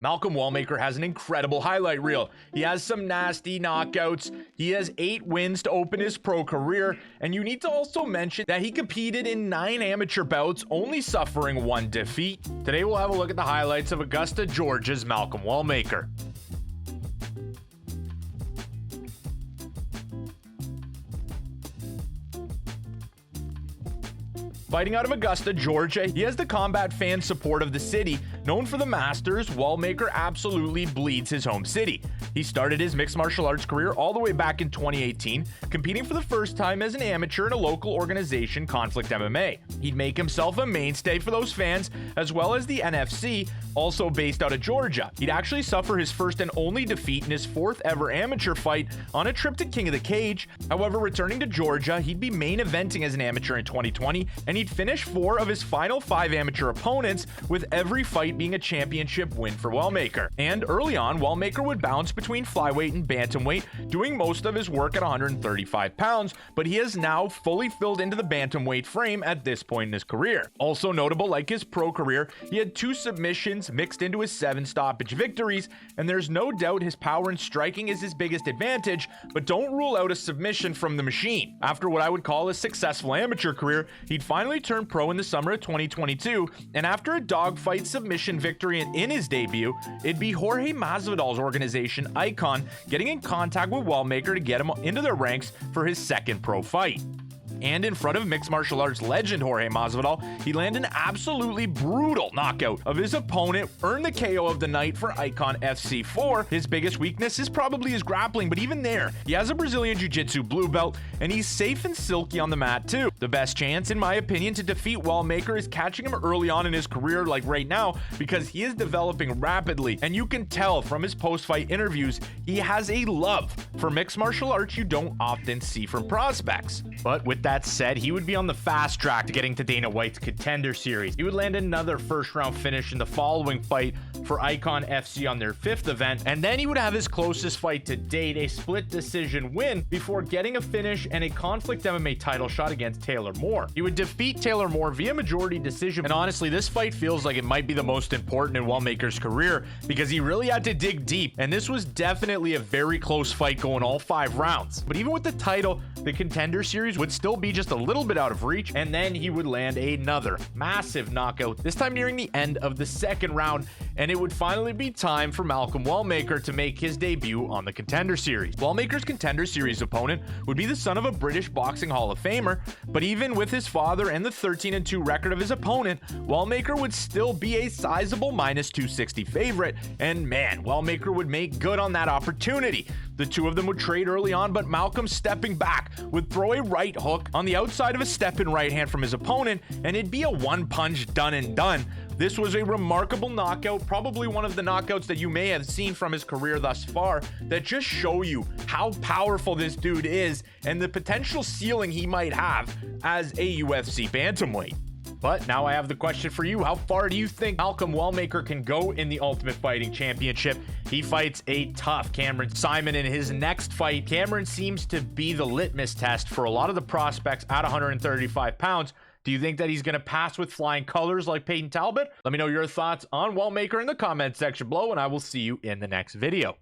Malcolm Wellmaker has an incredible highlight reel. He has some nasty knockouts. He has 8 wins to open his pro career. And you need to also mention that he competed in 9 amateur bouts, only suffering 1 defeat. Today we'll have a look at the highlights of Augusta, Georgia's Malcolm Wellmaker. Fighting out of Augusta, Georgia, he has the combat fan support of the city. Known for the Masters, Wellmaker absolutely bleeds his home city. He started his mixed martial arts career all the way back in 2018, competing for the first time as an amateur in a local organization, Conflict MMA. He'd make himself a mainstay for those fans, as well as the NFC, also based out of Georgia. He'd actually suffer his first and only defeat in his 4th ever amateur fight on a trip to King of the Cage. However, returning to Georgia, he'd be main eventing as an amateur in 2020, and he'd finish 4 of his final 5 amateur opponents, with every fight being a championship win for Wellmaker. And early on, Wellmaker would bounce between flyweight and bantamweight, doing most of his work at 135 pounds, but he has now fully filled into the bantamweight frame at this point in his career. Also notable, like his pro career, he had 2 submissions mixed into his 7 stoppage victories, and there's no doubt his power and striking is his biggest advantage, but don't rule out a submission from the machine. After what I would call a successful amateur career, he'd finally turn pro in the summer of 2022, and after a dogfight submission victory in his debut, it'd be Jorge Masvidal's organization, Icon, getting in contact with Wellmaker to get him into their ranks for his 2nd pro fight. And in front of mixed martial arts legend Jorge Masvidal, he landed an absolutely brutal knockout of his opponent, earned the KO of the night for Icon FC4. His biggest weakness is probably his grappling, but even there, he has a Brazilian Jiu-Jitsu blue belt, and he's safe and silky on the mat too. The best chance, in my opinion, to defeat Wellmaker is catching him early on in his career, like right now, because he is developing rapidly, and you can tell from his post-fight interviews, he has a love for mixed martial arts you don't often see from prospects. But with that said, he would be on the fast track to getting to Dana White's Contender series. He would land another first-round finish in the following fight for Icon FC on their 5th event, and then he would have his closest fight to date, a split decision win, before getting a finish and a Conflict MMA title shot against Taylor Moore. He would defeat Taylor Moore via majority decision, and honestly, this fight feels like it might be the most important in Wellmaker's career, because he really had to dig deep, and this was definitely a very close fight going all 5 rounds. But even with the title, the Contender series would still be just a little bit out of reach, and then he would land another massive knockout, this time nearing the end of the 2nd round, and it would finally be time for Malcolm Wellmaker to make his debut on the Contender series. Wellmaker's Contender series opponent would be the son of a British Boxing Hall of Famer, but even with his father and the 13-2 record of his opponent, Wellmaker would still be a sizable -260 favorite, and man, Wellmaker would make good on that opportunity. The two of them would trade early on, but Malcolm, stepping back, would throw a right hook on the outside of a step-in right hand from his opponent, and it'd be a 1-punch done and done. This was a remarkable knockout, probably one of the knockouts that you may have seen from his career thus far, that just show you how powerful this dude is and the potential ceiling he might have as a UFC bantamweight. But now I have the question for you. How far do you think Malcolm Wellmaker can go in the Ultimate Fighting Championship? He fights a tough Cameron Simon in his next fight. Cameron seems to be the litmus test for a lot of the prospects at 135 pounds. Do you think that he's going to pass with flying colors like Peyton Talbot? Let me know your thoughts on Wellmaker in the comment section below, and I will see you in the next video.